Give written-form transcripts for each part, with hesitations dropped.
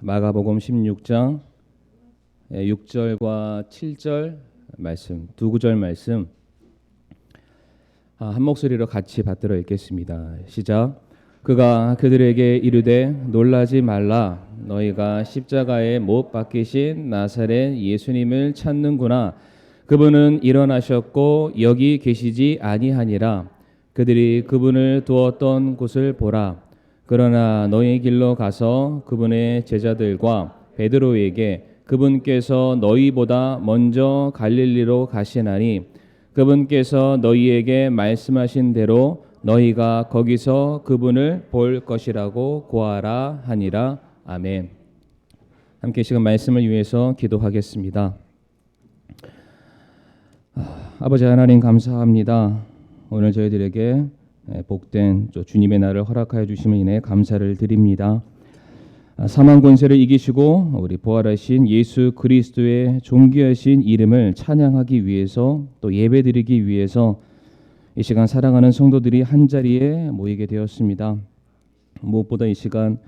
마가복음 16장 6절과 7절 말씀, 두 구절 말씀 한 목소리로 같이 받들어 읽겠습니다. 시작. 그가 그들에게 이르되 놀라지 말라. 너희가 십자가에 못 박히신 나사렛 예수님을 찾는구나. 그분은 일어나셨고 여기 계시지 아니하니라. 그들이 그분을 두었던 곳을 보라. 그러나 너희 길로 가서 그분의 제자들과 베드로에게 그분께서 너희보다 먼저 갈릴리로 가시나니 그분께서 너희에게 말씀하신 대로 너희가 거기서 그분을 볼 것이라고 고하라 하니라. 아멘. 함께 시간 말씀을 위해서 기도하겠습니다. 아버지 하나님 감사합니다. 오늘 저희들에게 복된 주님의 날을 허락하여 주심을 인해 감사를 드립니다. 사망 권세를 이기시고 우리 부활하신 예수 그리스도의 존귀하신 이름을 찬양하기 위해서 또 예배드리기 위해서 이 시간 사랑하는 성도들이 한자리에 모이게 되었습니다. 무엇보다 이 시간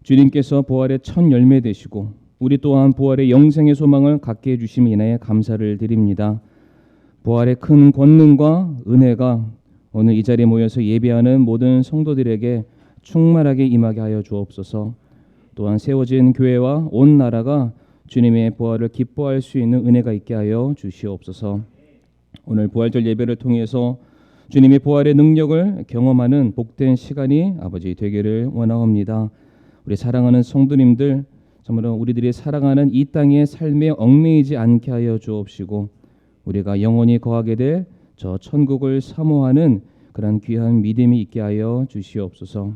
주님께서 부활의 첫 열매 되시고 우리 또한 부활의 영생의 소망을 갖게 해주심을 인해 감사를 드립니다. 부활의 큰 권능과 은혜가 오늘 이 자리에 모여서 예배하는 모든 성도들에게 충만하게 임하게 하여 주옵소서. 또한 세워진 교회와 온 나라가 주님의 부활을 기뻐할 수 있는 은혜가 있게 하여 주시옵소서. 오늘 부활절 예배를 통해서 주님의 부활의 능력을 경험하는 복된 시간이 아버지 되기를 원하옵니다. 우리 사랑하는 성도님들 정말 우리들이 살아가는 이 땅의 삶에 얽매이지 않게 하여 주옵시고 우리가 영원히 거하게 될 저 천국을 사모하는 그런 귀한 믿음이 있게 하여 주시옵소서.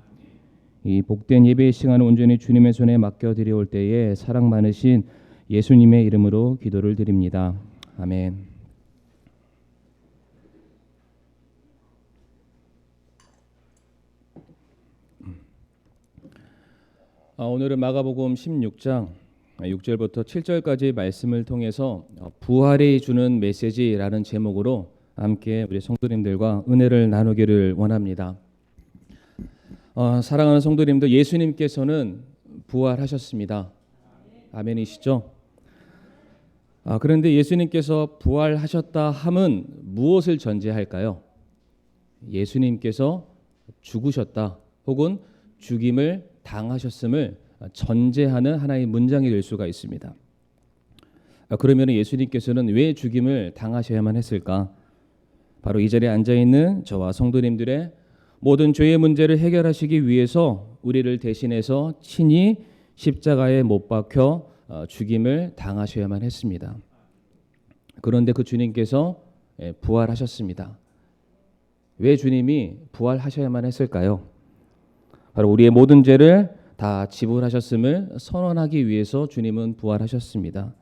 이 복된 예배의 시간을 온전히 주님의 손에 맡겨드려올 때에 사랑 많으신 예수님의 이름으로 기도를 드립니다. 아멘. 오늘은 마가복음 16장 6절부터 7절까지 말씀을 통해서 부활이 주는 메시지라는 제목으로 함께 우리 성도님들과 은혜를 나누기를 원합니다. 사랑하는 성도님들, 예수님께서는 부활하셨습니다. 아멘이시죠? 그런데 예수님께서 부활하셨다 함은 무엇을 전제할까요? 예수님께서 죽으셨다 혹은 죽임을 당하셨음을 전제하는 하나의 문장이 될 수가 있습니다. 그러면 예수님께서는 왜 죽임을 당하셔야만 했을까? 바로 이 자리에 앉아있는 저와 성도님들의 모든 죄의 문제를 해결하시기 위해서 우리를 대신해서 친히 십자가에 못 박혀 죽임을 당하셔야만 했습니다. 그런데 그 주님께서 부활하셨습니다. 왜 주님이 부활하셔야만 했을까요? 바로 우리의 모든 죄를 다 지불하셨음을 선언하기 위해서 주님은 부활하셨습니다.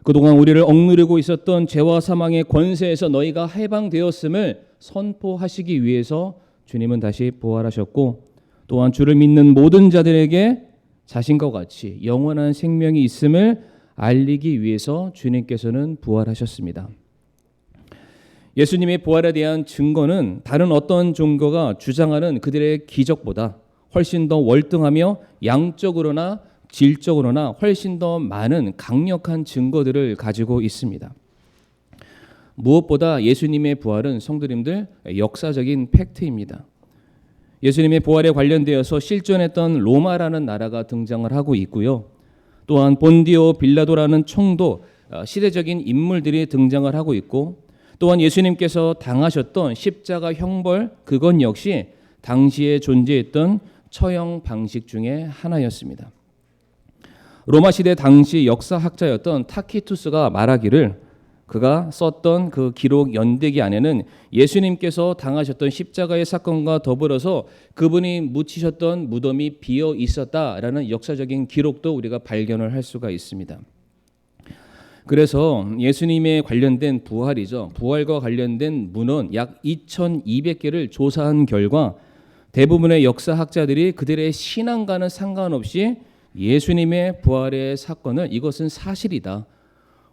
그동안 우리를 억누르고 있었던 죄와 사망의 권세에서 너희가 해방되었음을 선포하시기 위해서 주님은 다시 부활하셨고 또한 주를 믿는 모든 자들에게 자신과 같이 영원한 생명이 있음을 알리기 위해서 주님께서는 부활하셨습니다. 예수님의 부활에 대한 증거는 다른 어떤 종교가 주장하는 그들의 기적보다 훨씬 더 월등하며 양적으로나 질적으로나 훨씬 더 많은 강력한 증거들을 가지고 있습니다. 무엇보다 예수님의 부활은 성도님들 역사적인 팩트입니다. 예수님의 부활에 관련되어서 실존했던 로마라는 나라가 등장을 하고 있고요. 또한 본디오 빌라도라는 총도 시대적인 인물들이 등장을 하고 있고 또한 예수님께서 당하셨던 십자가 형벌 그건 역시 당시에 존재했던 처형 방식 중에 하나였습니다. 로마 시대 당시 역사학자였던 타키투스가 말하기를 그가 썼던 그 기록 연대기 안에는 예수님께서 당하셨던 십자가의 사건과 더불어서 그분이 묻히셨던 무덤이 비어 있었다라는 역사적인 기록도 우리가 발견을 할 수가 있습니다. 그래서 예수님에 관련된 부활이죠. 부활과 관련된 문헌 약 2200개를 조사한 결과 대부분의 역사학자들이 그들의 신앙과는 상관없이 예수님의 부활의 사건을 이것은 사실이다.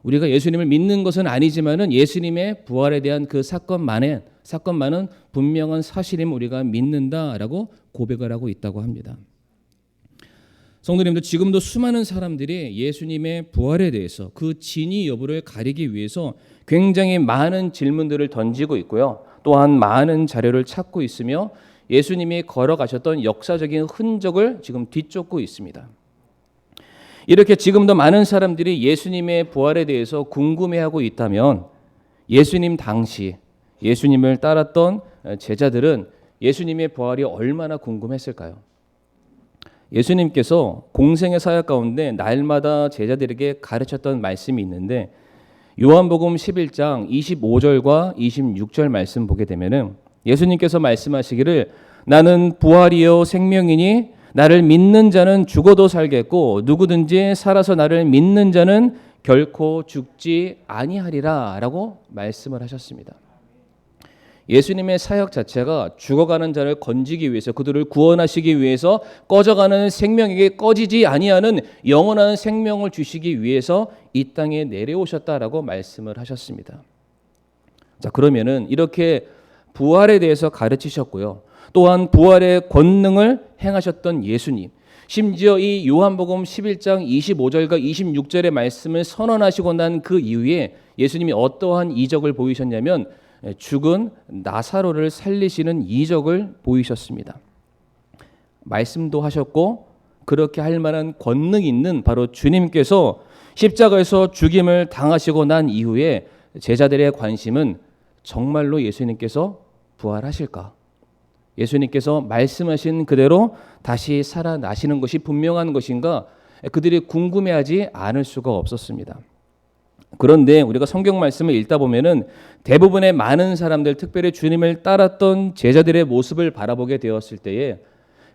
우리가 예수님을 믿는 것은 아니지만은 예수님의 부활에 대한 그 사건만은 분명한 사실임을 우리가 믿는다라고 고백을 하고 있다고 합니다. 성도님들, 지금도 수많은 사람들이 예수님의 부활에 대해서 그 진위 여부를 가리기 위해서 굉장히 많은 질문들을 던지고 있고요. 또한 많은 자료를 찾고 있으며 예수님이 걸어가셨던 역사적인 흔적을 지금 뒤쫓고 있습니다. 이렇게 지금도 많은 사람들이 예수님의 부활에 대해서 궁금해하고 있다면 예수님 당시 예수님을 따랐던 제자들은 예수님의 부활이 얼마나 궁금했을까요? 예수님께서 공생의 사역 가운데 날마다 제자들에게 가르쳤던 말씀이 있는데 요한복음 11장 25절과 26절 말씀 보게 되면은 예수님께서 말씀하시기를 나는 부활이요 생명이니 나를 믿는 자는 죽어도 살겠고 누구든지 살아서 나를 믿는 자는 결코 죽지 아니하리라 라고 말씀을 하셨습니다. 예수님의 사역 자체가 죽어가는 자를 건지기 위해서 그들을 구원하시기 위해서 꺼져가는 생명에게 꺼지지 아니하는 영원한 생명을 주시기 위해서 이 땅에 내려오셨다라고 말씀을 하셨습니다. 자, 그러면은 이렇게 부활에 대해서 가르치셨고요. 또한 부활의 권능을 행하셨던 예수님, 심지어 이 요한복음 11장 25절과 26절의 말씀을 선언하시고 난 그 이후에 예수님이 어떠한 이적을 보이셨냐면 죽은 나사로를 살리시는 이적을 보이셨습니다. 말씀도 하셨고 그렇게 할 만한 권능이 있는 바로 주님께서 십자가에서 죽임을 당하시고 난 이후에 제자들의 관심은 정말로 예수님께서 부활하실까? 예수님께서 말씀하신 그대로 다시 살아나시는 것이 분명한 것인가? 그들이 궁금해하지 않을 수가 없었습니다. 그런데 우리가 성경 말씀을 읽다 보면은 대부분의 많은 사람들, 특별히 주님을 따랐던 제자들의 모습을 바라보게 되었을 때에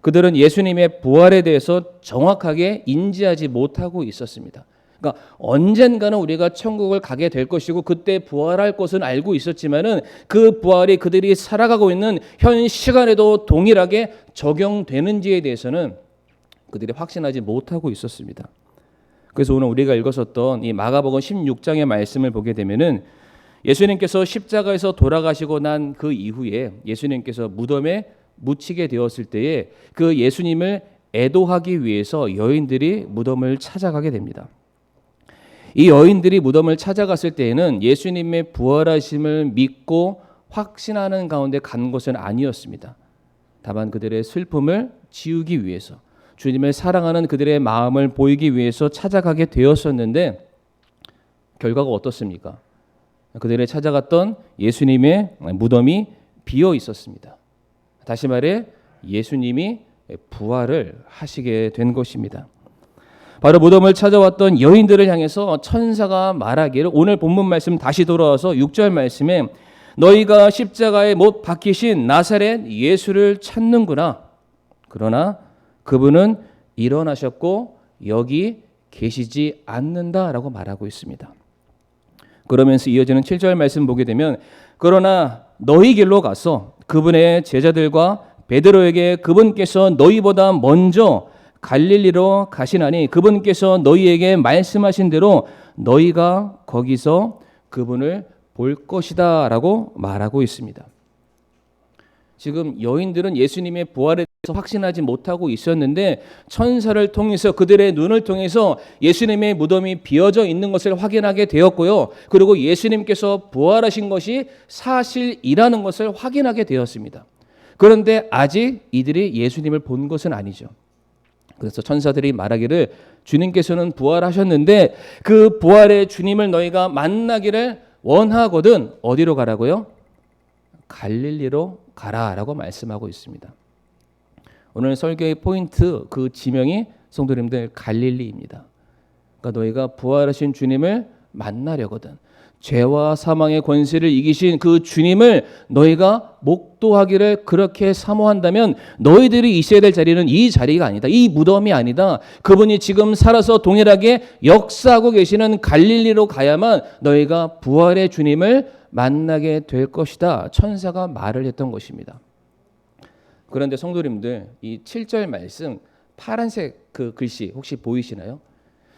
그들은 예수님의 부활에 대해서 정확하게 인지하지 못하고 있었습니다. 그러니까 언젠가는 우리가 천국을 가게 될 것이고 그때 부활할 것은 알고 있었지만은 그 부활이 그들이 살아가고 있는 현 시간에도 동일하게 적용되는지에 대해서는 그들이 확신하지 못하고 있었습니다. 그래서 오늘 우리가 읽었었던 이 마가복음 16장의 말씀을 보게 되면은 예수님께서 십자가에서 돌아가시고 난 그 이후에 예수님께서 무덤에 묻히게 되었을 때에 그 예수님을 애도하기 위해서 여인들이 무덤을 찾아가게 됩니다. 이 여인들이 무덤을 찾아갔을 때에는 예수님의 부활하심을 믿고 확신하는 가운데 간 것은 아니었습니다. 다만 그들의 슬픔을 지우기 위해서 주님을 사랑하는 그들의 마음을 보이기 위해서 찾아가게 되었었는데 결과가 어떻습니까? 그들이 찾아갔던 예수님의 무덤이 비어 있었습니다. 다시 말해 예수님이 부활을 하시게 된 것입니다. 바로 무덤을 찾아왔던 여인들을 향해서 천사가 말하기를 오늘 본문 말씀 다시 돌아와서 6절 말씀에 너희가 십자가에 못 박히신 나사렛 예수를 찾는구나. 그러나 그분은 일어나셨고 여기 계시지 않는다라고 말하고 있습니다. 그러면서 이어지는 7절 말씀 보게 되면 그러나 너희 길로 가서 그분의 제자들과 베드로에게 그분께서 너희보다 먼저 갈릴리로 가시나니 그분께서 너희에게 말씀하신 대로 너희가 거기서 그분을 볼 것이다 라고 말하고 있습니다. 지금 여인들은 예수님의 부활에 대해서 확신하지 못하고 있었는데 천사를 통해서 그들의 눈을 통해서 예수님의 무덤이 비어져 있는 것을 확인하게 되었고요. 그리고 예수님께서 부활하신 것이 사실이라는 것을 확인하게 되었습니다. 그런데 아직 이들이 예수님을 본 것은 아니죠. 그래서 천사들이 말하기를 주님께서는 부활하셨는데 그 부활의 주님을 너희가 만나기를 원하거든 어디로 가라고요? 갈릴리로 가라라고 말씀하고 있습니다. 오늘 설교의 포인트 그 지명이 성도님들 갈릴리입니다. 그러니까 너희가 부활하신 주님을 만나려거든 죄와 사망의 권세를 이기신 그 주님을 너희가 목도하기를 그렇게 사모한다면 너희들이 있어야 될 자리는 이 자리가 아니다. 이 무덤이 아니다. 그분이 지금 살아서 동일하게 역사하고 계시는 갈릴리로 가야만 너희가 부활의 주님을 만나게 될 것이다. 천사가 말을 했던 것입니다. 그런데 성도님들 이 7절 말씀 파란색 그 글씨 혹시 보이시나요?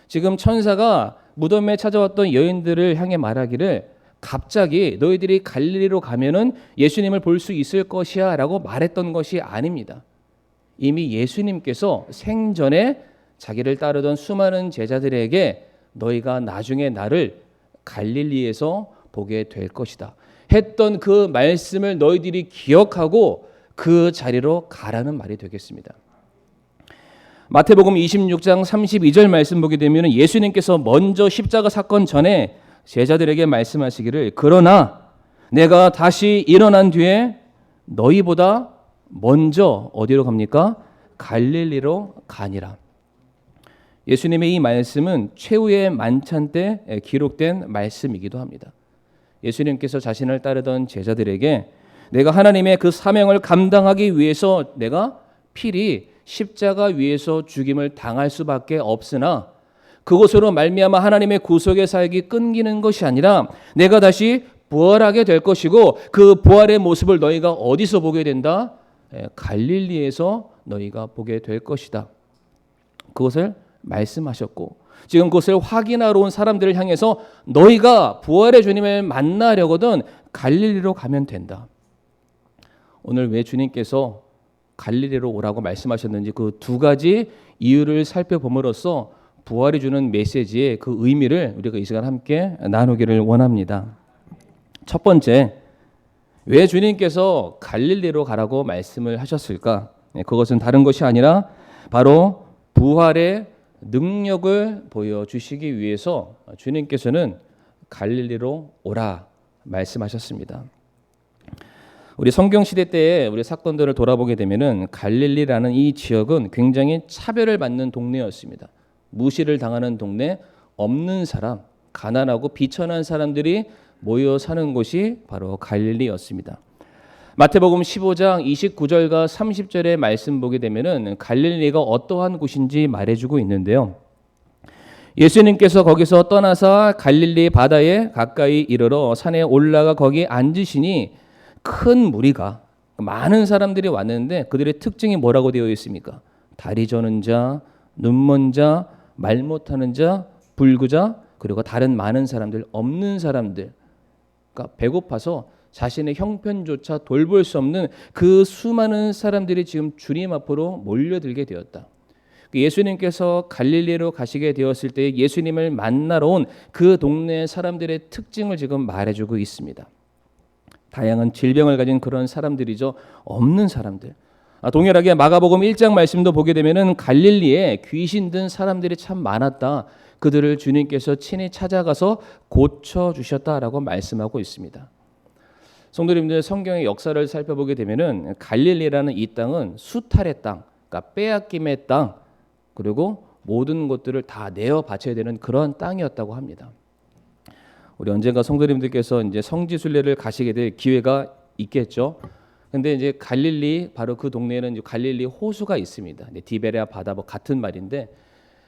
지금 천사가 무덤에 찾아왔던 여인들을 향해 말하기를 갑자기 너희들이 갈릴리로 가면은 예수님을 볼 수 있을 것이야 라고 말했던 것이 아닙니다. 이미 예수님께서 생전에 자기를 따르던 수많은 제자들에게 너희가 나중에 나를 갈릴리에서 보게 될 것이다 했던 그 말씀을 너희들이 기억하고 그 자리로 가라는 말이 되겠습니다. 마태복음 26장 32절 말씀 보게 되면 예수님께서 먼저 십자가 사건 전에 제자들에게 말씀하시기를 그러나 내가 다시 일어난 뒤에 너희보다 먼저 어디로 갑니까? 갈릴리로 가니라. 예수님의 이 말씀은 최후의 만찬 때 기록된 말씀이기도 합니다. 예수님께서 자신을 따르던 제자들에게 내가 하나님의 그 사명을 감당하기 위해서 내가 필히 십자가 위에서 죽임을 당할 수밖에 없으나 그것으로 말미암아 하나님의 구속의 사역이 끊기는 것이 아니라 내가 다시 부활하게 될 것이고 그 부활의 모습을 너희가 어디서 보게 된다? 갈릴리에서 너희가 보게 될 것이다. 그것을 말씀하셨고 지금 그것을 확인하러 온 사람들을 향해서 너희가 부활의 주님을 만나려거든 갈릴리로 가면 된다. 오늘 왜 주님께서 갈릴리로 오라고 말씀하셨는지 그 두 가지 이유를 살펴봄으로써 부활이 주는 메시지의 그 의미를 우리가 이 시간 함께 나누기를 원합니다. 첫 번째, 왜 주님께서 갈릴리로 가라고 말씀을 하셨을까? 그것은 다른 것이 아니라 바로 부활의 능력을 보여주시기 위해서 주님께서는 갈릴리로 오라 말씀하셨습니다. 우리 성경 시대 때의 우리 사건들을 돌아보게 되면은 갈릴리라는 이 지역은 굉장히 차별을 받는 동네였습니다. 무시를 당하는 동네, 없는 사람, 가난하고 비천한 사람들이 모여 사는 곳이 바로 갈릴리였습니다. 마태복음 15장 29절과 30절의 말씀 보게 되면은 갈릴리가 어떠한 곳인지 말해주고 있는데요. 예수님께서 거기서 떠나서 갈릴리 바다에 가까이 이르러 산에 올라가 거기 앉으시니 큰 무리가 많은 사람들이 왔는데 그들의 특징이 뭐라고 되어 있습니까? 다리 저는 자, 눈먼 자, 말 못하는 자, 불구자, 그리고 다른 많은 사람들, 없는 사람들. 그러니까 배고파서 자신의 형편조차 돌볼 수 없는 그 수많은 사람들이 지금 주님 앞으로 몰려들게 되었다. 예수님께서 갈릴리로 가시게 되었을 때 예수님을 만나러 온 그 동네 사람들의 특징을 지금 말해주고 있습니다. 다양한 질병을 가진 그런 사람들이죠. 없는 사람들. 동일하게 마가복음 1장 말씀도 보게 되면은 갈릴리에 귀신 든 사람들이 참 많았다. 그들을 주님께서 친히 찾아가서 고쳐 주셨다라고 말씀하고 있습니다. 성도님들 성경의 역사를 살펴보게 되면은 갈릴리라는 이 땅은 수탈의 땅, 그러니까 빼앗김의 땅, 그리고 모든 것들을 다 내어 바쳐야 되는 그런 땅이었다고 합니다. 우리 언젠가 성도님들께서 이제 성지순례를 가시게 될 기회가 있겠죠. 근데 이제 갈릴리 바로 그 동네에는 이제 갈릴리 호수가 있습니다. 디베레아 바다 뭐 같은 말인데,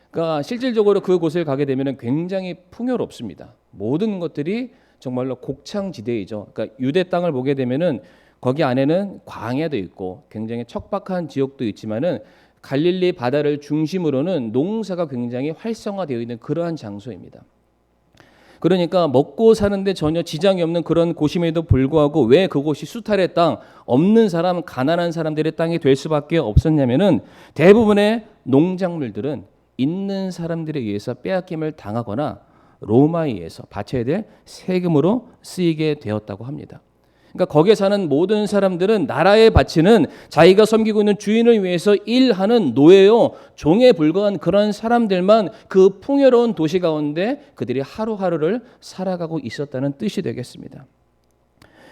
그러니까 실질적으로 그곳을 가게 되면은 굉장히 풍요롭습니다. 모든 것들이 정말로 곡창지대이죠. 그러니까 유대 땅을 보게 되면은 거기 안에는 광야도 있고 굉장히 척박한 지역도 있지만은 갈릴리 바다를 중심으로는 농사가 굉장히 활성화되어 있는 그러한 장소입니다. 그러니까 먹고 사는데 전혀 지장이 없는 그런 곳임에도 불구하고 왜 그곳이 수탈의 땅, 없는 사람, 가난한 사람들의 땅이 될 수밖에 없었냐면은 대부분의 농작물들은 있는 사람들에 의해서 빼앗김을 당하거나 로마에 의해서 바쳐야 될 세금으로 쓰이게 되었다고 합니다. 그러니까 거기에 사는 모든 사람들은 나라에 바치는 자기가 섬기고 있는 주인을 위해서 일하는 노예요, 종에 불과한 그런 사람들만 그 풍요로운 도시 가운데 그들이 하루하루를 살아가고 있었다는 뜻이 되겠습니다.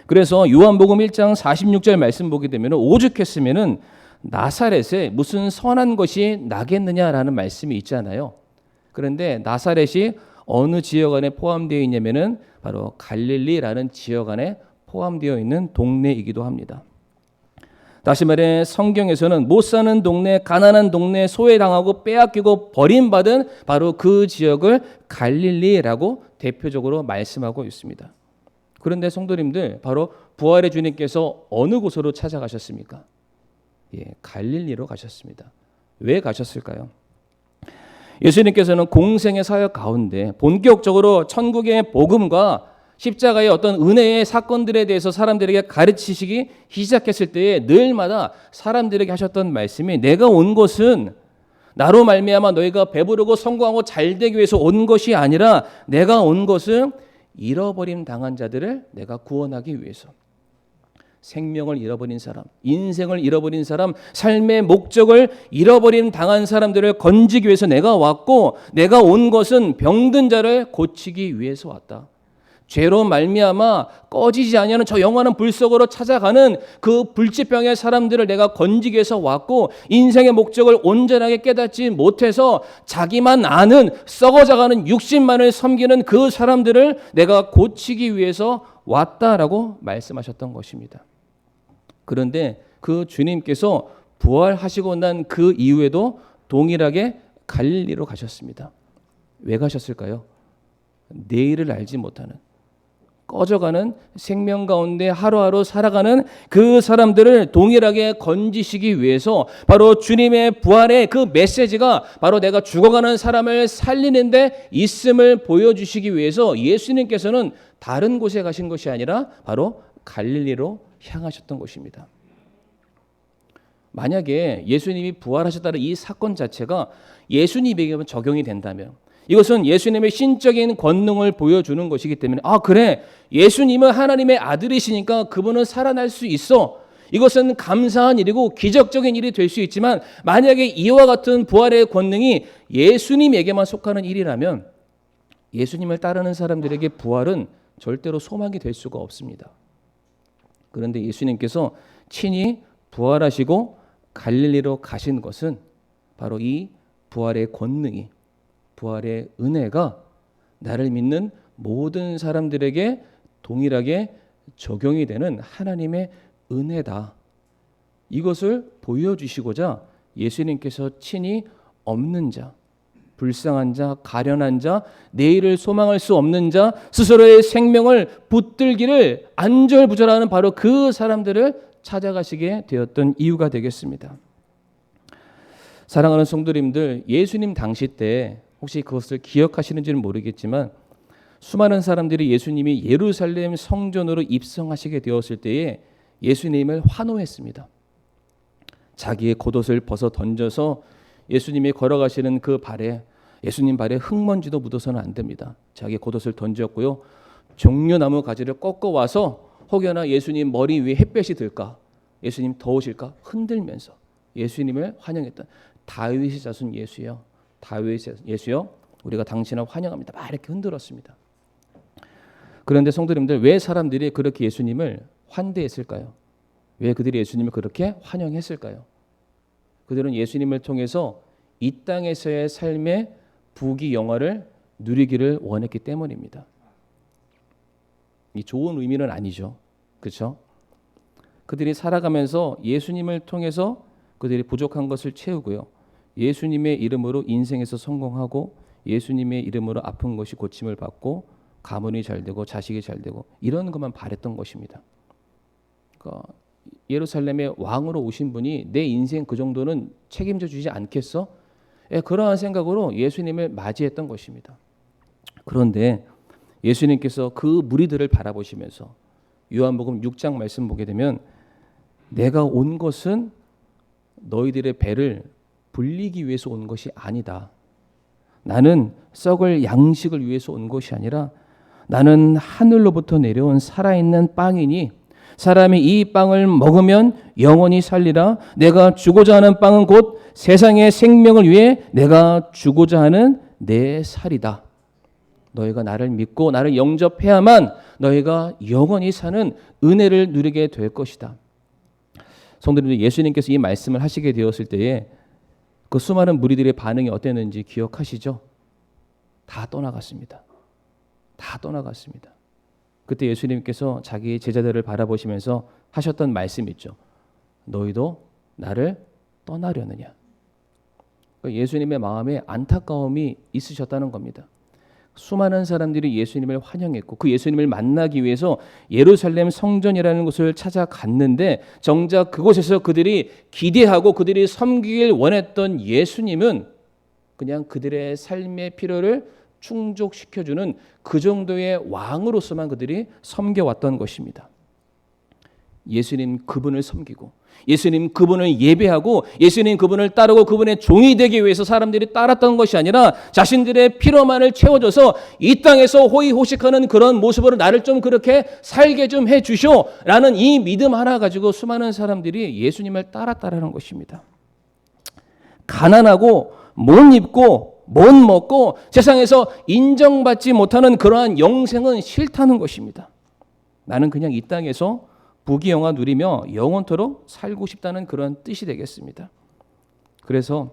그래서 요한복음 1장 46절 말씀 보게 되면 오죽했으면은 나사렛에 무슨 선한 것이 나겠느냐라는 말씀이 있잖아요. 그런데 나사렛이 어느 지역 안에 포함되어 있냐면은 바로 갈릴리라는 지역 안에 포함되어 있는 동네이기도 합니다. 다시 말해 성경에서는 못 사는 동네, 가난한 동네, 소외당하고 빼앗기고 버림받은 바로 그 지역을 갈릴리라고 대표적으로 말씀하고 있습니다. 그런데 성도님들, 바로 부활의 주님께서 어느 곳으로 찾아가셨습니까? 갈릴리로 가셨습니다. 왜 가셨을까요? 예수님께서는 공생의 사역 가운데 본격적으로 천국의 복음과 십자가의 어떤 은혜의 사건들에 대해서 사람들에게 가르치시기 시작했을 때에 늘마다 사람들에게 하셨던 말씀이 내가 온 것은 나로 말미암아 너희가 배부르고 성공하고 잘되기 위해서 온 것이 아니라 내가 온 것은 잃어버림 당한 자들을 내가 구원하기 위해서. 생명을 잃어버린 사람, 인생을 잃어버린 사람, 삶의 목적을 잃어버림 당한 사람들을 건지기 위해서 내가 왔고 내가 온 것은 병든 자를 고치기 위해서 왔다. 죄로 말미암아 꺼지지 아니하는 저 영원한 불 속으로 찾아가는 그 불치병의 사람들을 내가 건지기 위해서 왔고 인생의 목적을 온전하게 깨닫지 못해서 자기만 아는 썩어져가는 육신만을 섬기는 그 사람들을 내가 고치기 위해서 왔다라고 말씀하셨던 것입니다. 그런데 그 주님께서 부활하시고 난 그 이후에도 동일하게 갈릴리로 가셨습니다. 왜 가셨을까요? 내일을 알지 못하는 꺼져가는 생명 가운데 하루하루 살아가는 그 사람들을 동일하게 건지시기 위해서 바로 주님의 부활의 그 메시지가 바로 내가 죽어가는 사람을 살리는 데 있음을 보여주시기 위해서 예수님께서는 다른 곳에 가신 것이 아니라 바로 갈릴리로 향하셨던 것입니다. 만약에 예수님이 부활하셨다는 이 사건 자체가 예수님에게만 적용이 된다면 이것은 예수님의 신적인 권능을 보여주는 것이기 때문에 그래 예수님은 하나님의 아들이시니까 그분은 살아날 수 있어. 이것은 감사한 일이고 기적적인 일이 될 수 있지만 만약에 이와 같은 부활의 권능이 예수님에게만 속하는 일이라면 예수님을 따르는 사람들에게 부활은 절대로 소망이 될 수가 없습니다. 그런데 예수님께서 친히 부활하시고 갈릴리로 가신 것은 바로 이 부활의 권능이 부활의 은혜가 나를 믿는 모든 사람들에게 동일하게 적용이 되는 하나님의 은혜다. 이것을 보여주시고자 예수님께서 친히 없는 자, 불쌍한 자, 가련한 자, 내일을 소망할 수 없는 자, 스스로의 생명을 붙들기를 안절부절하는 바로 그 사람들을 찾아가시게 되었던 이유가 되겠습니다. 사랑하는 성도님들, 예수님 당시 때 혹시 그것을 기억하시는지는 모르겠지만 수많은 사람들이 예수님이 예루살렘 성전으로 입성하시게 되었을 때에 예수님을 환호했습니다. 자기의 겉옷을 벗어 던져서 예수님이 걸어가시는 그 발에 예수님 발에 흙먼지도 묻어서는 안 됩니다. 자기의 겉옷을 던졌고요. 종려나무 가지를 꺾어와서 혹여나 예수님 머리 위에 햇볕이 들까? 예수님 더우실까? 흔들면서 예수님을 환영했던 다윗의 자손 예수여. 다윗의 예수여. 우리가 당신을 환영합니다. 막 이렇게 흔들었습니다. 그런데 성도님들 왜 사람들이 그렇게 예수님을 환대했을까요? 왜 그들이 예수님을 그렇게 환영했을까요? 그들은 예수님을 통해서 이 땅에서의 삶의 부귀 영화를 누리기를 원했기 때문입니다. 이 좋은 의미는 아니죠. 그렇죠? 그들이 살아가면서 예수님을 통해서 그들이 부족한 것을 채우고요. 예수님의 이름으로 인생에서 성공하고 예수님의 이름으로 아픈 것이 고침을 받고 가문이 잘 되고 자식이 잘 되고 이런 것만 바랬던 것입니다. 그러니까 예루살렘의 왕으로 오신 분이 내 인생 그 정도는 책임져 주지 않겠어? 그러한 생각으로 예수님을 맞이했던 것입니다. 그런데 예수님께서 그 무리들을 바라보시면서 요한복음 6장 말씀 보게 되면 내가 온 것은 너희들의 배를 불리기 위해서 온 것이 아니다. 나는 썩을 양식을 위해서 온 것이 아니라 나는 하늘로부터 내려온 살아있는 빵이니 사람이 이 빵을 먹으면 영원히 살리라. 내가 주고자 하는 빵은 곧 세상의 생명을 위해 내가 주고자 하는 내 살이다. 너희가 나를 믿고 나를 영접해야만 너희가 영원히 사는 은혜를 누리게 될 것이다. 성도님들, 예수님께서 이 말씀을 하시게 되었을 때에 그 수많은 무리들의 반응이 어땠는지 기억하시죠? 다 떠나갔습니다. 다 떠나갔습니다. 그때 예수님께서 자기 제자들을 바라보시면서 하셨던 말씀이 있죠. 너희도 나를 떠나려느냐. 예수님의 마음에 안타까움이 있으셨다는 겁니다. 수많은 사람들이 예수님을 환영했고 그 예수님을 만나기 위해서 예루살렘 성전이라는 곳을 찾아갔는데 정작 그곳에서 그들이 기대하고 그들이 섬기길 원했던 예수님은 그냥 그들의 삶의 필요를 충족시켜주는 그 정도의 왕으로서만 그들이 섬겨왔던 것입니다. 예수님 그분을 섬기고 예수님 그분을 예배하고 예수님 그분을 따르고 그분의 종이 되기 위해서 사람들이 따랐던 것이 아니라 자신들의 필요만을 채워줘서 이 땅에서 호의호식하는 그런 모습으로 나를 좀 그렇게 살게 좀 해주쇼 라는 이 믿음 하나 가지고 수많은 사람들이 예수님을 따랐다라는 것입니다. 가난하고 못 입고 못 먹고 세상에서 인정받지 못하는 그러한 영생은 싫다는 것입니다. 나는 그냥 이 땅에서 부귀영화 누리며 영원토록 살고 싶다는 그런 뜻이 되겠습니다. 그래서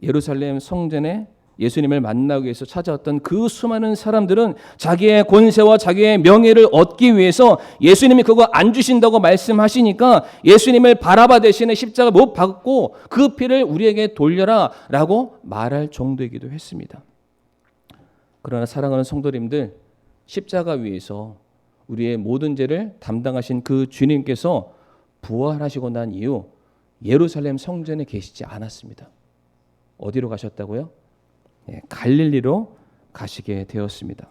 예루살렘 성전에 예수님을 만나기 위해서 찾아왔던 그 수많은 사람들은 자기의 권세와 자기의 명예를 얻기 위해서 예수님이 그거 안 주신다고 말씀하시니까 예수님을 바라바 대신에 십자가 못 박고 그 피를 우리에게 돌려라 라고 말할 정도이기도 했습니다. 그러나 사랑하는 성도님들, 십자가 위에서 우리의 모든 죄를 담당하신 그 주님께서 부활하시고 난 이후 예루살렘 성전에 계시지 않았습니다. 어디로 가셨다고요? 갈릴리로 가시게 되었습니다.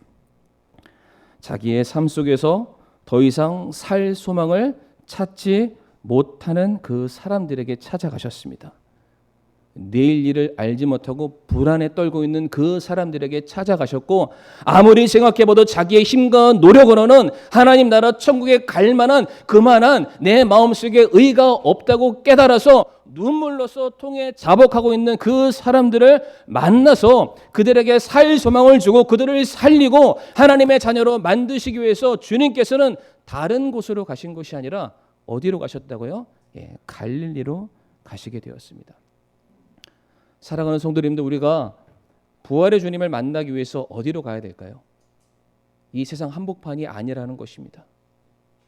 자기의 삶 속에서 더 이상 살 소망을 찾지 못하는 그 사람들에게 찾아가셨습니다. 내일 일을 알지 못하고 불안에 떨고 있는 그 사람들에게 찾아가셨고 아무리 생각해봐도 자기의 힘과 노력으로는 하나님 나라 천국에 갈 만한 그만한 내 마음속에 의가 없다고 깨달아서 눈물로서 통해 자복하고 있는 그 사람들을 만나서 그들에게 살 소망을 주고 그들을 살리고 하나님의 자녀로 만드시기 위해서 주님께서는 다른 곳으로 가신 것이 아니라 어디로 가셨다고요? 갈릴리로 가시게 되었습니다. 사랑하는 성도님들, 우리가 부활의 주님을 만나기 위해서 어디로 가야 될까요? 이 세상 한복판이 아니라는 것입니다.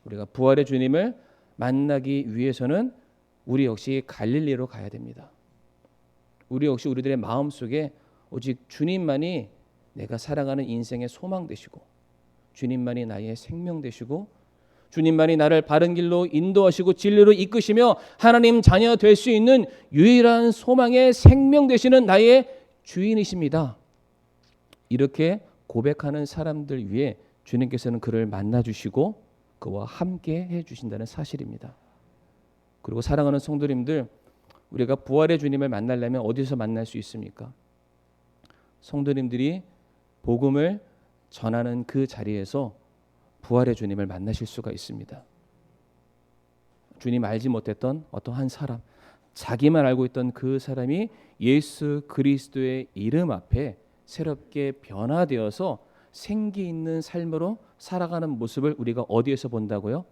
우리가 부활의 주님을 만나기 위해서는 우리 역시 갈릴리로 가야 됩니다. 우리 역시 우리들의 마음속에 오직 주님만이 내가 살아가는 인생의 소망 되시고 주님만이 나의 생명 되시고 주님만이 나를 바른 길로 인도하시고 진리로 이끄시며 하나님 자녀 될 수 있는 유일한 소망의 생명 되시는 나의 주인이십니다. 이렇게 고백하는 사람들 위해 주님께서는 그를 만나주시고 그와 함께 해주신다는 사실입니다. 그리고 사랑하는 성도님들, 우리가 부활의 주님을 만나려면 어디서 만날 수 있습니까? 성도님들이 복음을 전하는 그 자리에서 부활의 주님을 만나실 수가 있습니다. 주님 알지 못했던 어떤 한 사람, 자기만 알고 있던 그 사람이 예수 그리스도의 이름 앞에 새롭게 변화되어서 생기 있는 삶으로 살아가는 모습을 우리가 어디에서 본다고요?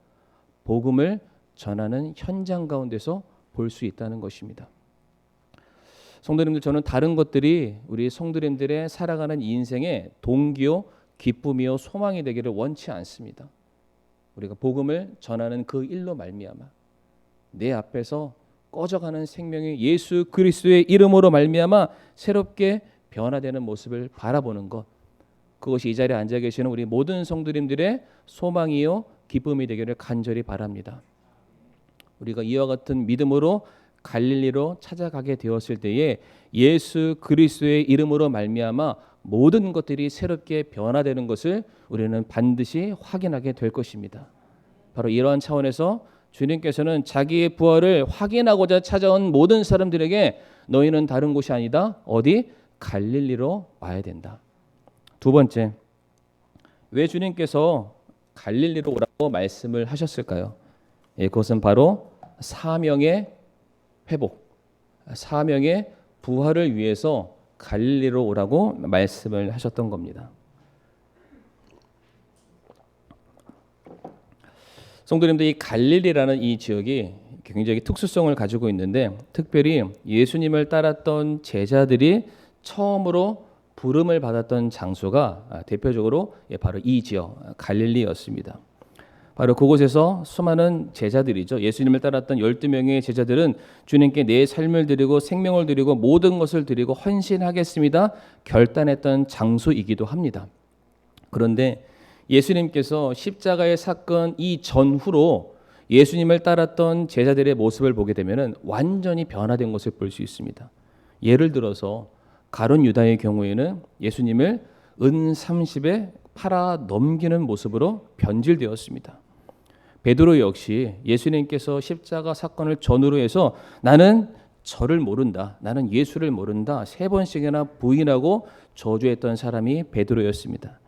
복음을 전하는 현장 가운데서 볼 수 있다는 것입니다. 성도님들, 저는 다른 것들이 우리 성도님들의 살아가는 인생의 동기요 기쁨이요 소망이 되기를 원치 않습니다. 우리가 복음을 전하는 그 일로 말미암아 내 앞에서 꺼져가는 생명이 예수 그리스도의 이름으로 말미암아 새롭게 변화되는 모습을 바라보는 것, 그것이 이 자리에 앉아 계시는 우리 모든 성도님들의 소망이요 기쁨이 되기를 간절히 바랍니다. 우리가 이와 같은 믿음으로 갈릴리로 찾아가게 되었을 때에 예수 그리스도의 이름으로 말미암아 모든 것들이 새롭게 변화되는 것을 우리는 반드시 확인하게 될 것입니다. 바로 이러한 차원에서 주님께서는 자기의 부활을 확인하고자 찾아온 모든 사람들에게 너희는 다른 곳이 아니다. 어디? 갈릴리로 와야 된다. 두 번째, 왜 주님께서 갈릴리로 오라고 말씀을 하셨을까요? 그것은 바로 사명의 회복, 사명의 부활을 위해서 갈릴리로 오라고 말씀을 하셨던 겁니다. 성도님들, 이 갈릴리라는 이 지역이 굉장히 특수성을 가지고 있는데 특별히 예수님을 따랐던 제자들이 처음으로 부름을 받았던 장소가 대표적으로 바로 이 지역 갈릴리였습니다. 바로 그곳에서 수많은 제자들이죠. 예수님을 따랐던 12명의 제자들은 주님께 내 삶을 드리고 생명을 드리고 모든 것을 드리고 헌신하겠습니다 결단했던 장소이기도 합니다. 그런데 예수님께서 십자가의 사건 이 전후로 예수님을 따랐던 제자들의 모습을 보게 되면 완전히 변화된 것을 볼 수 있습니다. 예를 들어서 가룟 유다의 경우에는 예수님을 은 30에 팔아 넘기는 모습으로 변질되었습니다. 베드로 역시 예수님께서 십자가 사건을 전후로 해서 나는 저를 모른다, 나는 예수를 모른다 3번씩이나 부인하고 저주했던 사람이 베드로였습니다.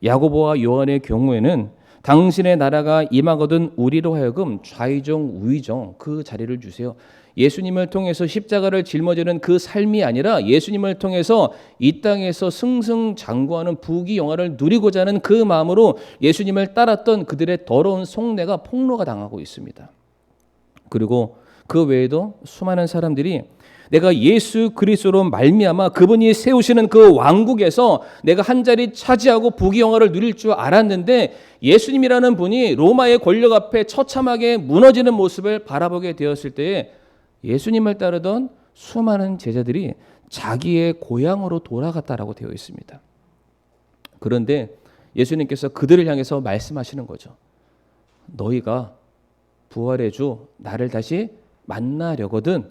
야고보와 요한의 경우에는 당신의 나라가 임하거든 우리로 하여금 좌의정 우의정 그 자리를 주세요. 예수님을 통해서 십자가를 짊어지는 그 삶이 아니라 예수님을 통해서 이 땅에서 승승장구하는 부귀영화를 누리고자 하는 그 마음으로 예수님을 따랐던 그들의 더러운 속내가 폭로가 당하고 있습니다. 그리고 그 외에도 수많은 사람들이 내가 예수 그리스도로 말미암아 그분이 세우시는 그 왕국에서 내가 한 자리 차지하고 부귀영화를 누릴 줄 알았는데 예수님이라는 분이 로마의 권력 앞에 처참하게 무너지는 모습을 바라보게 되었을 때에 예수님을 따르던 수많은 제자들이 자기의 고향으로 돌아갔다라고 되어 있습니다. 그런데 예수님께서 그들을 향해서 말씀하시는 거죠. 너희가 부활의 주 나를 다시 만나려거든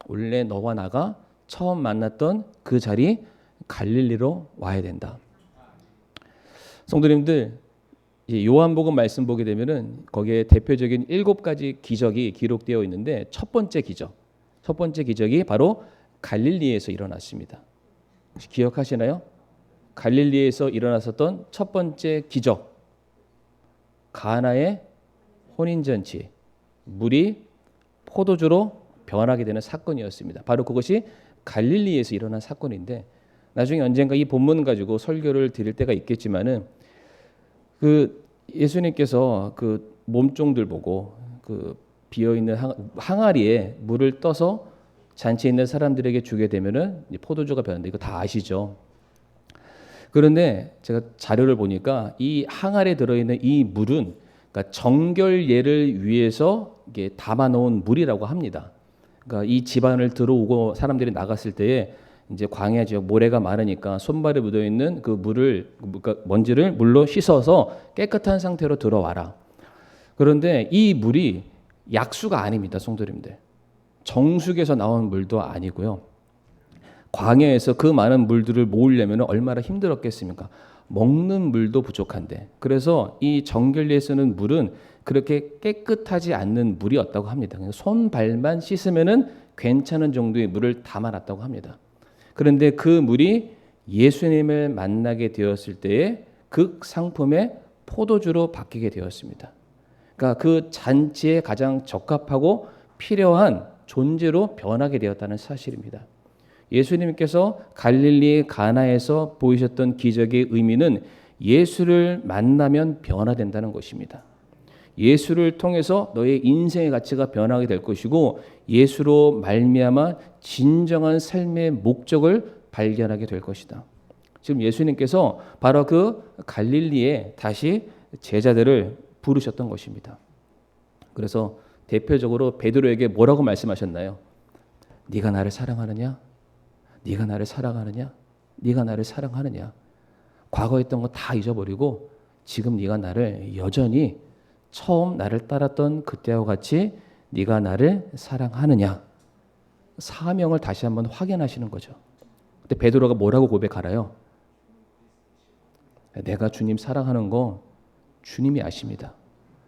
원래 너와 나가 처음 만났던 그 자리 갈릴리로 와야 된다. 성도님들, 요한복음 말씀 보게 되면은 거기에 대표적인 7가지 기적이 기록되어 있는데 첫 번째 기적이 바로 갈릴리에서 일어났습니다. 혹시 기억하시나요? 갈릴리에서 일어났었던 첫 번째 기적, 가나의 혼인잔치, 물이 포도주로 변하게 되는 사건이었습니다. 바로 그것이 갈릴리에서 일어난 사건인데 나중에 언젠가 이 본문 가지고 설교를 드릴 때가 있겠지만은 그 예수님께서 그 몸종들 보고 그 비어 있는 항아리에 물을 떠서 잔치에 있는 사람들에게 주게 되면은 포도주가 변한다. 이거 다 아시죠? 그런데 제가 자료를 보니까 이 항아리에 들어 있는 이 물은 그러니까 정결예를 위해서 이게 담아 놓은 물이라고 합니다. 그러니까 이 집안을 들어오고 사람들이 나갔을 때에 이제 광야 지역 모래가 많으니까 손발에 묻어 있는 그 물을 그러니까 먼지를 물로 씻어서 깨끗한 상태로 들어와라. 그런데 이 물이 약수가 아닙니다, 성도님들. 정수기에서 나온 물도 아니고요. 광야에서 그 많은 물들을 모으려면 얼마나 힘들었겠습니까? 먹는 물도 부족한데. 그래서 이 정결리에 쓰는 물은 그렇게 깨끗하지 않는 물이었다고 합니다. 손발만 씻으면은 괜찮은 정도의 물을 담아놨다고 합니다. 그런데 그 물이 예수님을 만나게 되었을 때에 그 상품의 포도주로 바뀌게 되었습니다. 그러니까 그 잔치에 가장 적합하고 필요한 존재로 변하게 되었다는 사실입니다. 예수님께서 갈릴리 가나에서 보이셨던 기적의 의미는 예수를 만나면 변화된다는 것입니다. 예수를 통해서 너의 인생의 가치가 변하게 될 것이고 예수로 말미암아 진정한 삶의 목적을 발견하게 될 것이다. 지금 예수님께서 바로 그 갈릴리에 다시 제자들을 부르셨던 것입니다. 그래서 대표적으로 베드로에게 뭐라고 말씀하셨나요? 네가 나를 사랑하느냐? 네가 나를 사랑하느냐? 네가 나를 사랑하느냐? 과거에 했던 거 다 잊어버리고 지금 네가 나를 여전히 처음 나를 따랐던 그때와 같이 네가 나를 사랑하느냐? 사명을 다시 한번 확인하시는 거죠. 근데 베드로가 뭐라고 고백하나요? 내가 주님 사랑하는 거 주님이 아십니다.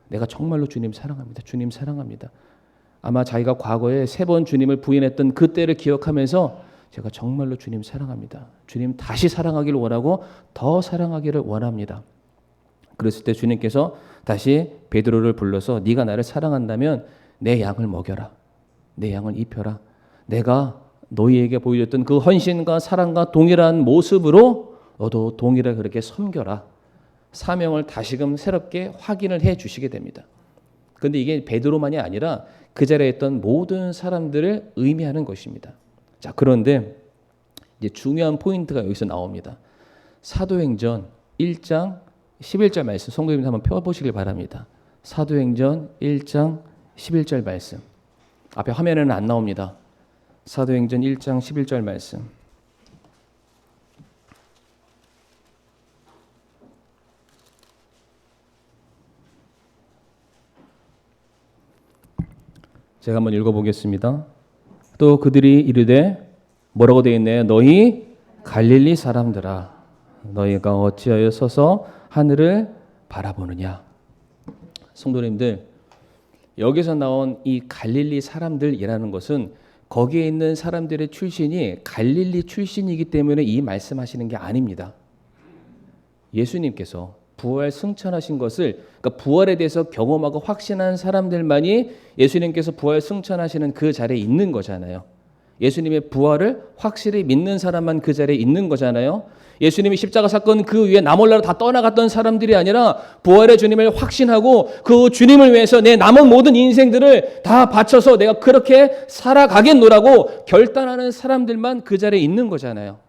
내가 정말로 주님 사랑합니다. 주님 사랑합니다. 아마 자기가 과거에 3번 주님을 부인했던 그때를 기억하면서 제가 정말로 주님 사랑합니다. 주님 다시 사랑하기를 원하고 더 사랑하기를 원합니다. 그랬을 때 주님께서 다시 베드로를 불러서 네가 나를 사랑한다면 내 양을 먹여라. 내 양을 입혀라. 내가 너희에게 보여줬던 그 헌신과 사랑과 동일한 모습으로 너도 동일하게 그렇게 섬겨라. 사명을 다시금 새롭게 확인을 해 주시게 됩니다. 그런데 이게 베드로만이 아니라 그 자리에 있던 모든 사람들을 의미하는 것입니다. 자, 그런데 이제 중요한 포인트가 여기서 나옵니다. 사도행전 1장 11절 말씀 성도님들 한번 펴보시길 바랍니다. 사도행전 1장 11절 말씀. 앞에 화면에는 안 나옵니다. 사도행전 1장 11절 말씀. 제가 한번 읽어보겠습니다. 또 그들이 이르되 뭐라고 되어 있네요? 너희 갈릴리 사람들아, 너희가 어찌하여 서서 하늘을 바라보느냐. 성도님들, 여기서 나온 이 갈릴리 사람들이라는 것은 거기에 있는 사람들의 출신이 갈릴리 출신이기 때문에 이 말씀하시는 게 아닙니다. 예수님께서 부활 승천하신 것을, 그러니까 부활에 대해서 경험하고 확신한 사람들만이 예수님께서 부활 승천하시는 그 자리에 있는 거잖아요. 예수님의 부활을 확실히 믿는 사람만 그 자리에 있는 거잖아요. 예수님이 십자가 사건 그 위에 나몰라라 다 떠나갔던 사람들이 아니라 부활의 주님을 확신하고 그 주님을 위해서 내 남은 모든 인생들을 다 바쳐서 내가 그렇게 살아가겠노라고 결단하는 사람들만 그 자리에 있는 거잖아요.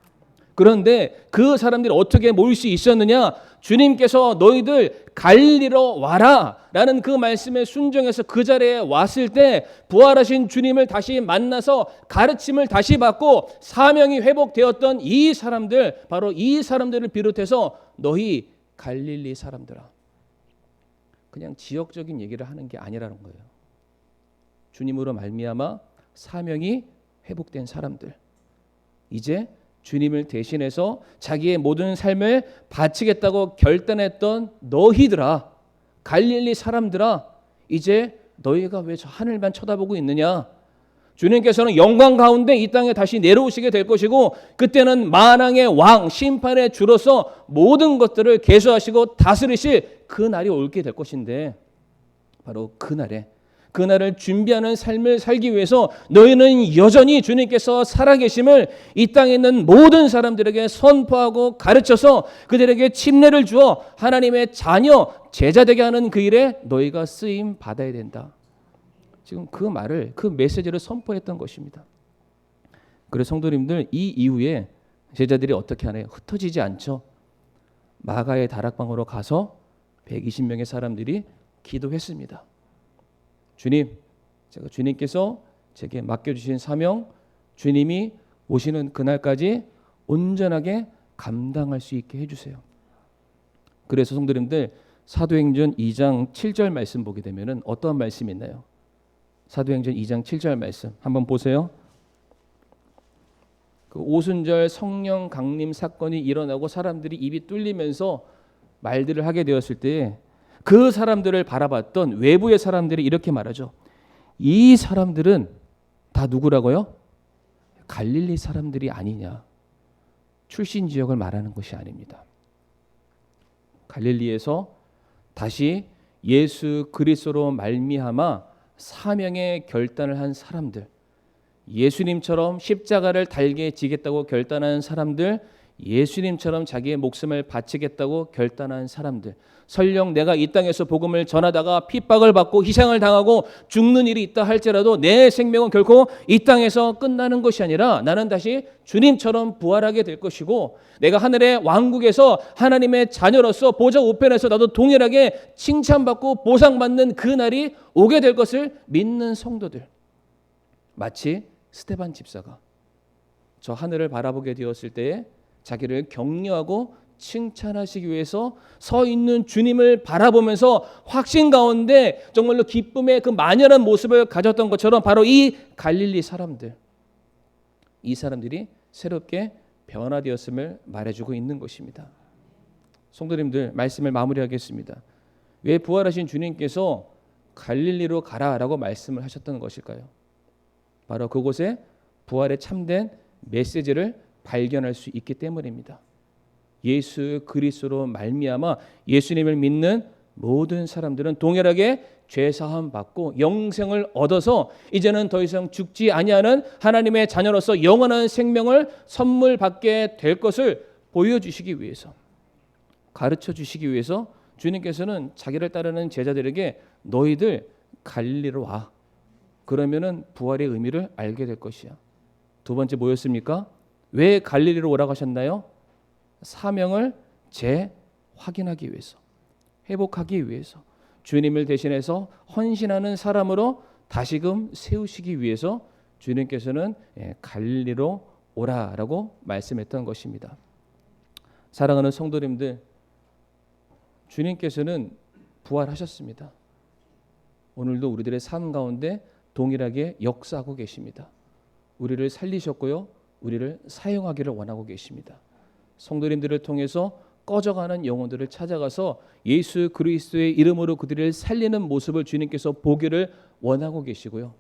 그런데 그 사람들이 어떻게 모일 수 있었느냐? 주님께서 너희들 갈릴리로 와라 라는 그 말씀에 순종해서 그 자리에 왔을 때 부활하신 주님을 다시 만나서 가르침을 다시 받고 사명이 회복되었던 이 사람들, 바로 이 사람들을 비롯해서 너희 갈릴리 사람들아, 그냥 지역적인 얘기를 하는 게 아니라는 거예요. 주님으로 말미암아 사명이 회복된 사람들, 이제 주님을 대신해서 자기의 모든 삶을 바치겠다고 결단했던 너희들아, 갈릴리 사람들아, 이제 너희가 왜 저 하늘만 쳐다보고 있느냐? 주님께서는 영광 가운데 이 땅에 다시 내려오시게 될 것이고, 그때는 만왕의 왕, 심판의 주로서 모든 것들을 계수하시고 다스리실 그 날이 올게 될 것인데, 바로 그날을 준비하는 삶을 살기 위해서 너희는 여전히 주님께서 살아계심을 이 땅에 있는 모든 사람들에게 선포하고 가르쳐서 그들에게 침례를 주어 하나님의 자녀, 제자 되게 하는 그 일에 너희가 쓰임 받아야 된다. 지금 그 말을, 그 메시지를 선포했던 것입니다. 그래서 성도님들, 이 이후에 제자들이 어떻게 하나요? 흩어지지 않죠. 마가의 다락방으로 가서 120명의 사람들이 기도했습니다. 주님, 제가 주님께서 제게 맡겨주신 사명, 주님이 오시는 그날까지 온전하게 감당할 수 있게 해주세요. 그래서 성도님들, 사도행전 2장 7절 말씀 보게 되면 어떤 말씀이 있나요? 사도행전 2장 7절 말씀 한번 보세요. 그 오순절 성령 강림 사건이 일어나고 사람들이 입이 뚫리면서 말들을 하게 되었을 때 그 사람들을 바라봤던 외부의 사람들이 이렇게 말하죠. 이 사람들은 다 누구라고요? 갈릴리 사람들이 아니냐. 출신 지역을 말하는 것이 아닙니다. 갈릴리에서 다시 예수 그리스도로 말미암아 사명의 결단을 한 사람들, 예수님처럼 십자가를 달게 지겠다고 결단한 사람들, 예수님처럼 자기의 목숨을 바치겠다고 결단한 사람들, 설령 내가 이 땅에서 복음을 전하다가 핍박을 받고 희생을 당하고 죽는 일이 있다 할지라도 내 생명은 결코 이 땅에서 끝나는 것이 아니라 나는 다시 주님처럼 부활하게 될 것이고, 내가 하늘의 왕국에서 하나님의 자녀로서 보좌 우편에서 나도 동일하게 칭찬받고 보상받는 그 날이 오게 될 것을 믿는 성도들, 마치 스데반 집사가 저 하늘을 바라보게 되었을 때에 자기를 격려하고 칭찬하시기 위해서 서 있는 주님을 바라보면서 확신 가운데 정말로 기쁨의 그 만연한 모습을 가졌던 것처럼 바로 이 갈릴리 사람들, 이 사람들이 새롭게 변화되었음을 말해주고 있는 것입니다. 성도님들, 말씀을 마무리하겠습니다. 왜 부활하신 주님께서 갈릴리로 가라라고 말씀을 하셨던 것일까요? 바로 그곳에 부활의 참된 메시지를 발견할 수 있기 때문입니다. 예수 그리스도로 말미암아 예수님을 믿는 모든 사람들은 동일하게 죄 사함 받고 영생을 얻어서 이제는 더 이상 죽지 아니하는 하나님의 자녀로서 영원한 생명을 선물 받게 될 것을 보여주시기 위해서, 가르쳐 주시기 위해서 주님께서는 자기를 따르는 제자들에게 너희들 갈릴리로 와. 그러면은 부활의 의미를 알게 될 것이야. 두 번째 뭐였습니까? 왜 갈릴리로 오라고 하셨나요? 사명을 재확인하기 위해서, 회복하기 위해서, 주님을 대신해서 헌신하는 사람으로 다시금 세우시기 위해서 주님께서는 갈릴리로 오라라고 말씀했던 것입니다. 사랑하는 성도님들, 주님께서는 부활하셨습니다. 오늘도 우리들의 삶 가운데 동일하게 역사하고 계십니다. 우리를 살리셨고요, 우리를 사용하기를 원하고 계십니다. 성도님들을 통해서 꺼져가는 영혼들을 찾아가서 예수 그리스도의 이름으로 그들을 살리는 모습을 주님께서 보기를 원하고 계시고요.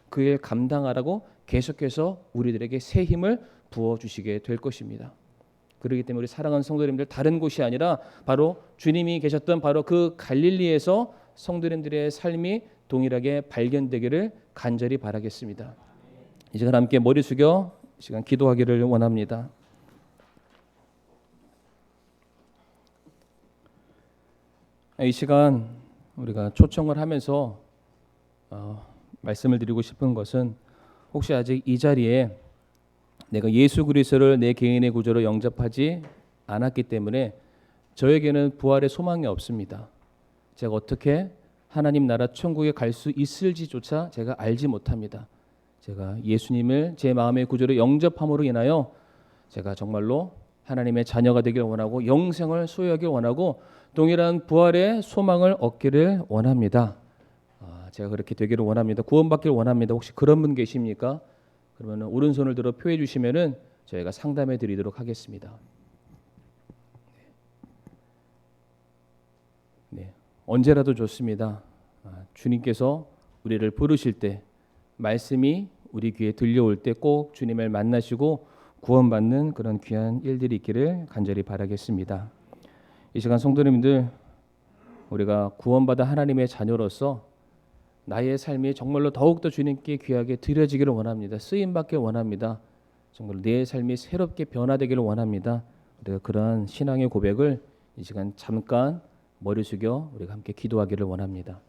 그 일 감당하라고 계속해서 우리들에게 새 힘을 부어주시게 될 것입니다. 그렇기 때문에 우리 사랑하는 성도님들, 다른 곳이 아니라 바로 주님이 계셨던 바로 그 갈릴리에서 성도님들의 삶이 동일하게 발견되기를 간절히 바라겠습니다. 이 시간 함께 머리 숙여 시간 기도하기를 원합니다. 이 시간 우리가 초청을 하면서 말씀을 드리고 싶은 것은, 혹시 아직 이 자리에 내가 예수 그리스도를 내 개인의 구주로 영접하지 않았기 때문에 저에게는 부활의 소망이 없습니다. 제가 어떻게 하나님 나라 천국에 갈 수 있을지조차 제가 알지 못합니다. 제가 예수님을 제 마음의 구주로 영접함으로 인하여 제가 정말로 하나님의 자녀가 되길 원하고 영생을 소유하길 원하고 동일한 부활의 소망을 얻기를 원합니다. 제가 그렇게 되기를 원합니다. 구원받기를 원합니다. 혹시 그런 분 계십니까? 그러면 오른손을 들어 표해 주시면은 저희가 상담해 드리도록 하겠습니다. 네, 언제라도 좋습니다. 주님께서 우리를 부르실 때, 말씀이 우리 귀에 들려올 때 꼭 주님을 만나시고 구원받는 그런 귀한 일들이 있기를 간절히 바라겠습니다. 이 시간 성도님들, 우리가 구원받아 하나님의 자녀로서 나의 삶이 정말로 더욱더 주님께 귀하게 드려지기를 원합니다. 쓰임받길 원합니다. 정말로 내 삶이 새롭게 변화되기를 원합니다. 우리가 그러한 신앙의 고백을 이 시간 잠깐 머리 숙여 우리가 함께 기도하기를 원합니다.